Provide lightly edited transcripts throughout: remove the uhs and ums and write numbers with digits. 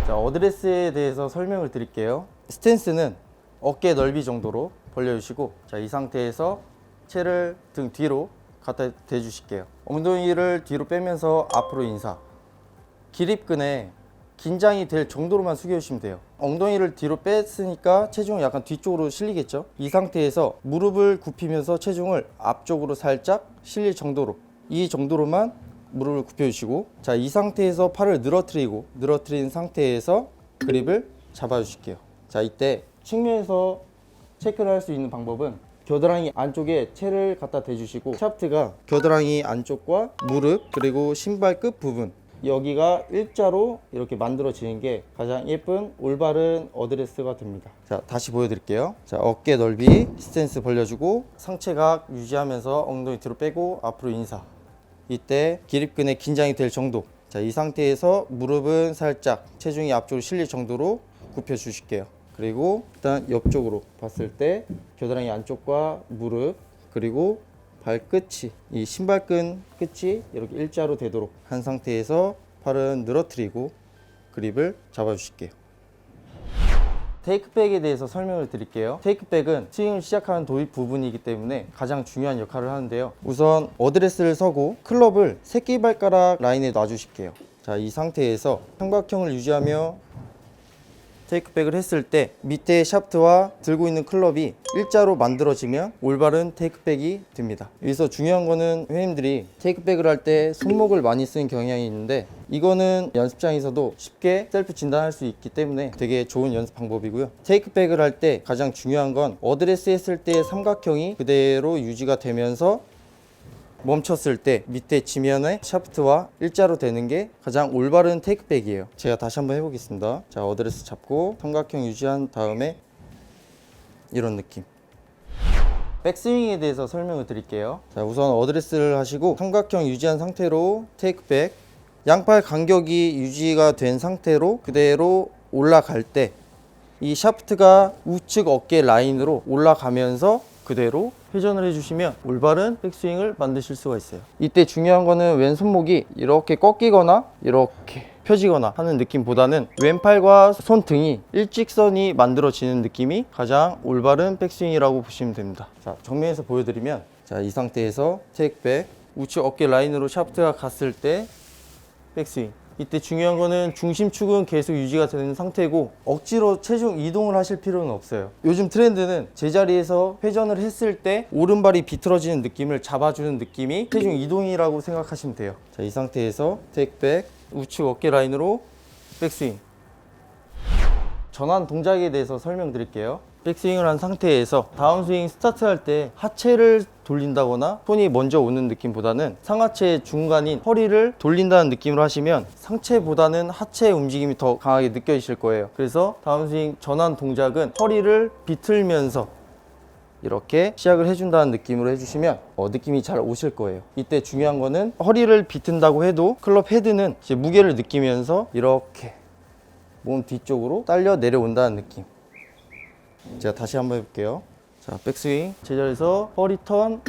자, 어드레스에 대해서 설명을 드릴게요. 스탠스는 어깨 넓이 정도로 벌려주시고, 자, 이 상태에서 채를 등 뒤로 갖다 대주실게요. 엉덩이를 뒤로 빼면서 앞으로 인사. 기립근에 긴장이 될 정도로만 숙여주시면 돼요. 엉덩이를 뒤로 뺐으니까 체중은 약간 뒤쪽으로 실리겠죠. 이 상태에서 무릎을 굽히면서 체중을 앞쪽으로 살짝 실릴 정도로, 이 정도로만 무릎을 굽혀주시고, 자, 이 상태에서 팔을 늘어뜨린 상태에서 그립을 잡아주실게요. 자, 이때 측면에서 체크를 할 수 있는 방법은 겨드랑이 안쪽에 채를 갖다 대주시고, 샤프트가 겨드랑이 안쪽과 무릎 그리고 신발 끝 부분, 여기가 일자로 이렇게 만들어지는 게 가장 예쁜 올바른 어드레스가 됩니다. 자, 다시 보여드릴게요. 자, 어깨 넓이 스탠스 벌려주고, 상체각 유지하면서 엉덩이 뒤로 빼고 앞으로 인사. 이때 기립근에 긴장이 될 정도. 자, 이 상태에서 무릎은 살짝 체중이 앞쪽으로 실릴 정도로 굽혀 주실게요. 그리고 일단 옆쪽으로 봤을 때 겨드랑이 안쪽과 무릎 그리고 발끝이, 이 신발끈 끝이 이렇게 일자로 되도록 한 상태에서 팔은 늘어뜨리고 그립을 잡아 주실게요. 테이크백에 대해서 설명을 드릴게요. 테이크백은 스윙을 시작하는 도입 부분이기 때문에 가장 중요한 역할을 하는데요. 우선 어드레스를 서고 클럽을 새끼발가락 라인에 놔주실게요. 자, 이 상태에서 삼각형을 유지하며 테이크백을 했을 때 밑에 샤프트와 들고 있는 클럽이 일자로 만들어지면 올바른 테이크백이 됩니다. 여기서 중요한 거는 회원님들이 테이크백을 할 때 손목을 많이 쓰는 경향이 있는데, 이거는 연습장에서도 쉽게 셀프 진단할 수 있기 때문에 되게 좋은 연습 방법이고요. 테이크백을 할 때 가장 중요한 건 어드레스 했을 때 삼각형이 그대로 유지가 되면서 멈췄을 때 밑에 지면의 샤프트와 일자로 되는 게 가장 올바른 테이크백이에요. 제가 다시 한번 해보겠습니다. 자, 어드레스 잡고 삼각형 유지한 다음에 이런 느낌. 백스윙에 대해서 설명을 드릴게요. 자, 우선 어드레스를 하시고 삼각형 유지한 상태로 테이크백, 양팔 간격이 유지가 된 상태로 그대로 올라갈 때 이 샤프트가 우측 어깨 라인으로 올라가면서 그대로 회전을 해주시면 올바른 백스윙을 만드실 수가 있어요. 이때 중요한 거는 왼손목이 이렇게 꺾이거나 이렇게 펴지거나 하는 느낌보다는 왼팔과 손등이 일직선이 만들어지는 느낌이 가장 올바른 백스윙이라고 보시면 됩니다. 자, 정면에서 보여드리면, 자, 이 상태에서 테이크백, 우측 어깨 라인으로 샤프트가 갔을 때 백스윙. 이때 중요한 거는 중심축은 계속 유지가 되는 상태고 억지로 체중 이동을 하실 필요는 없어요. 요즘 트렌드는 제자리에서 회전을 했을 때 오른발이 비틀어지는 느낌을 잡아주는 느낌이 체중 이동이라고 생각하시면 돼요. 자, 이 상태에서 테이크백, 우측 어깨 라인으로 백스윙. 전환 동작에 대해서 설명드릴게요. 백스윙을 한 상태에서 다운스윙 스타트할 때 하체를 돌린다거나 손이 먼저 오는 느낌보다는 상하체 중간인 허리를 돌린다는 느낌으로 하시면 상체보다는 하체의 움직임이 더 강하게 느껴지실 거예요. 그래서 다운스윙 전환 동작은 허리를 비틀면서 이렇게 시작을 해준다는 느낌으로 해주시면 느낌이 잘 오실 거예요. 이때 중요한 거는 허리를 비튼다고 해도 클럽 헤드는 이제 무게를 느끼면서 이렇게 몸 뒤쪽으로 딸려 내려온다는 느낌. 제가 다시 한번 해볼게요. 자, 백스윙 제자리에서 허리 턴,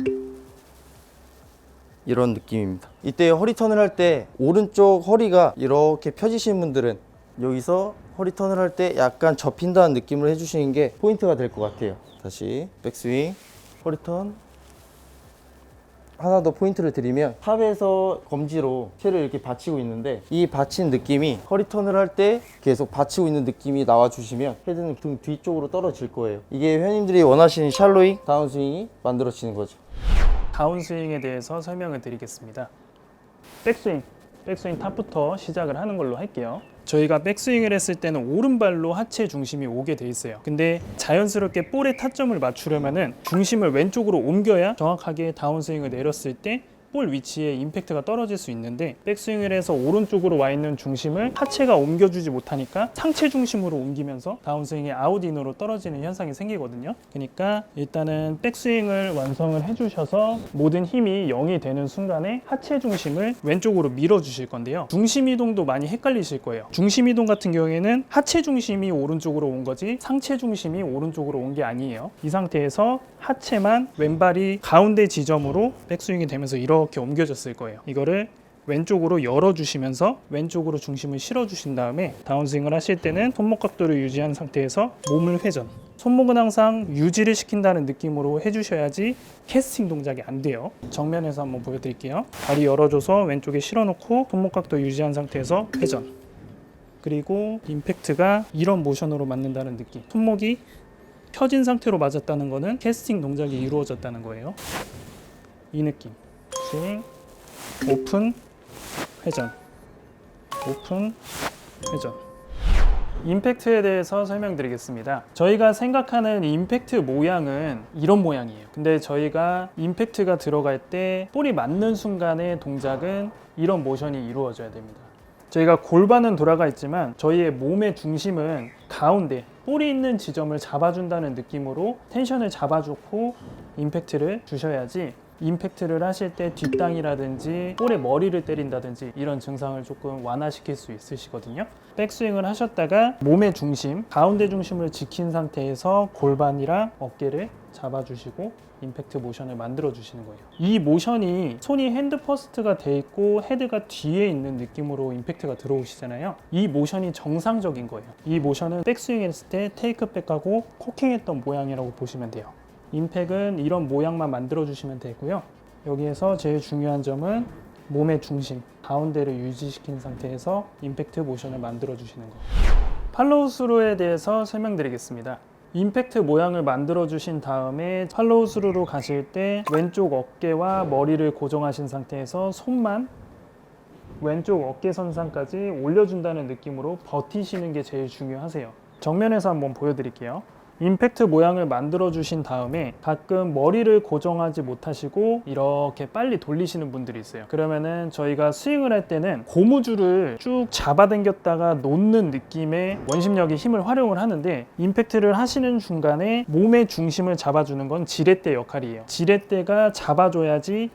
이런 느낌입니다. 이때 허리 턴을 할 때 오른쪽 허리가 이렇게 펴지시는 분들은 여기서 허리 턴을 할 때 약간 접힌다는 느낌으로 해주시는 게 포인트가 될 것 같아요. 다시 백스윙, 허리 턴. 하나 더 포인트를 드리면, 탑에서 검지로 채를 이렇게 받치고 있는데 이 받친 느낌이 허리 턴을 할 때 계속 받치고 있는 느낌이 나와주시면 헤드는 등 뒤쪽으로 떨어질 거예요. 이게 회원님들이 원하시는 샬로잉, 다운스윙이 만들어지는 거죠. 다운스윙에 대해서 설명을 드리겠습니다. 백스윙 탑부터 시작을 하는 걸로 할게요. 저희가 백스윙을 했을 때는 오른발로 하체 중심이 오게 돼 있어요. 근데 자연스럽게 볼의 타점을 맞추려면은 중심을 왼쪽으로 옮겨야 정확하게 다운스윙을 내렸을 때 볼 위치에 임팩트가 떨어질 수 있는데, 백스윙을 해서 오른쪽으로 와 있는 중심을 하체가 옮겨주지 못하니까 상체 중심으로 옮기면서 다운스윙이 아웃인으로 떨어지는 현상이 생기거든요. 그러니까 일단은 백스윙을 완성을 해주셔서 모든 힘이 0이 되는 순간에 하체 중심을 왼쪽으로 밀어주실 건데요. 중심 이동도 많이 헷갈리실 거예요. 중심 이동 같은 경우에는 하체 중심이 오른쪽으로 온 거지 상체 중심이 오른쪽으로 온 게 아니에요. 이 상태에서 하체만 왼발이 가운데 지점으로 백스윙이 되면서 이렇게 옮겨졌을 거예요. 이거를 왼쪽으로 열어주시면서 왼쪽으로 중심을 실어주신 다음에 다운스윙을 하실 때는 손목 각도를 유지한 상태에서 몸을 회전. 손목은 항상 유지를 시킨다는 느낌으로 해주셔야지 캐스팅 동작이 안 돼요. 정면에서 한번 보여드릴게요. 다리 열어줘서 왼쪽에 실어놓고 손목 각도 유지한 상태에서 회전. 그리고 임팩트가 이런 모션으로 맞는다는 느낌. 손목이 펴진 상태로 맞았다는 거는 캐스팅 동작이 이루어졌다는 거예요. 이 느낌. 스윙, 오픈, 회전, 오픈, 회전. 임팩트에 대해서 설명드리겠습니다. 저희가 생각하는 임팩트 모양은 이런 모양이에요. 근데 저희가 임팩트가 들어갈 때 볼이 맞는 순간의 동작은 이런 모션이 이루어져야 됩니다. 저희가 골반은 돌아가 있지만 저희의 몸의 중심은 가운데 볼이 있는 지점을 잡아준다는 느낌으로 텐션을 잡아주고 임팩트를 주셔야지 임팩트를 하실 때 뒷땅이라든지 볼에 머리를 때린다든지 이런 증상을 조금 완화시킬 수 있으시거든요. 백스윙을 하셨다가 몸의 중심, 가운데 중심을 지킨 상태에서 골반이랑 어깨를 잡아주시고 임팩트 모션을 만들어 주시는 거예요. 이 모션이 손이 핸드 퍼스트가 돼 있고 헤드가 뒤에 있는 느낌으로 임팩트가 들어오시잖아요. 이 모션이 정상적인 거예요. 이 모션은 백스윙 했을 때 테이크백하고 코킹했던 모양이라고 보시면 돼요. 임팩은 이런 모양만 만들어 주시면 되고요. 여기에서 제일 중요한 점은 몸의 중심, 가운데를 유지시킨 상태에서 임팩트 모션을 만들어 주시는 거. 팔로우 스루에 대해서 설명드리겠습니다. 임팩트 모양을 만들어 주신 다음에 팔로우 스루로 가실 때 왼쪽 어깨와 머리를 고정하신 상태에서 손만 왼쪽 어깨 선상까지 올려준다는 느낌으로 버티시는 게 제일 중요하세요. 정면에서 한번 보여드릴게요. 임팩트 모양을 만들어 주신 다음에 가끔 머리를 고정하지 못하시고 이렇게 빨리 돌리시는 분들이 있어요. 그러면은 저희가 스윙을 할 때는 고무줄을 쭉 잡아당겼다가 놓는 느낌의 원심력의 힘을 활용을 하는데 임팩트를 하시는 중간에 몸의 중심을 잡아주는 건 지렛대 역할이에요. 지렛대가 잡아줘야지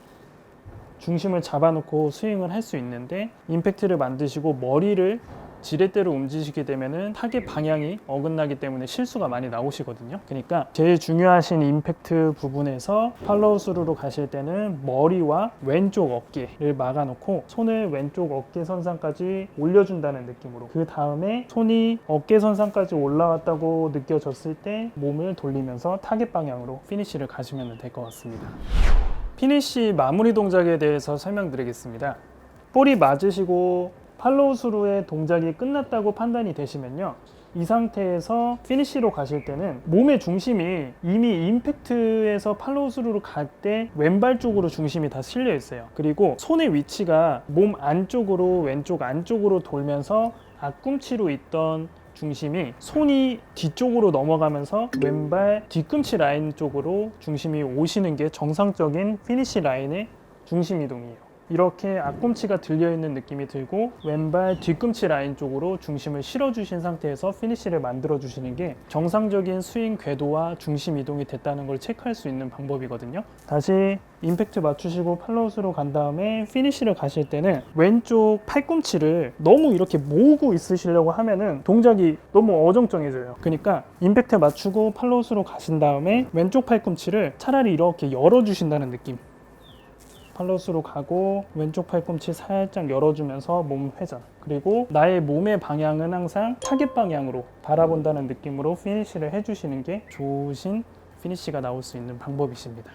중심을 잡아놓고 스윙을 할 수 있는데 임팩트를 만드시고 머리를 지렛대로 움직이시게 되면은 타겟 방향이 어긋나기 때문에 실수가 많이 나오시거든요. 그러니까 제일 중요하신 임팩트 부분에서 팔로우 스루로 가실 때는 머리와 왼쪽 어깨를 막아놓고 손을 왼쪽 어깨 선상까지 올려준다는 느낌으로 그 다음에 손이 어깨 선상까지 올라왔다고 느껴졌을 때 몸을 돌리면서 타겟 방향으로 피니쉬를 가시면 될 것 같습니다. 피니쉬 마무리 동작에 대해서 설명드리겠습니다. 볼이 맞으시고 팔로우 스루의 동작이 끝났다고 판단이 되시면요, 이 상태에서 피니쉬로 가실 때는 몸의 중심이 이미 임팩트에서 팔로우 스루로 갈 때 왼발 쪽으로 중심이 다 실려 있어요. 그리고 손의 위치가 몸 안쪽으로 왼쪽 안쪽으로 돌면서 앞꿈치로 있던 중심이 손이 뒤쪽으로 넘어가면서 왼발 뒤꿈치 라인 쪽으로 중심이 오시는 게 정상적인 피니쉬 라인의 중심 이동이에요. 이렇게 앞꿈치가 들려있는 느낌이 들고 왼발 뒤꿈치 라인 쪽으로 중심을 실어주신 상태에서 피니쉬를 만들어주시는 게 정상적인 스윙 궤도와 중심 이동이 됐다는 걸 체크할 수 있는 방법이거든요. 다시 임팩트 맞추시고 팔로우스로 간 다음에 피니쉬를 가실 때는 왼쪽 팔꿈치를 너무 이렇게 모으고 있으시려고 하면은 동작이 너무 어정쩡해져요. 그러니까 임팩트 맞추고 팔로우스로 가신 다음에 왼쪽 팔꿈치를 차라리 이렇게 열어주신다는 느낌. 팔로우스로 가고 왼쪽 팔꿈치 살짝 열어주면서 몸 회전, 그리고 나의 몸의 방향은 항상 타겟 방향으로 바라본다는 느낌으로 피니쉬를 해주시는 게 좋으신 피니쉬가 나올 수 있는 방법이십니다.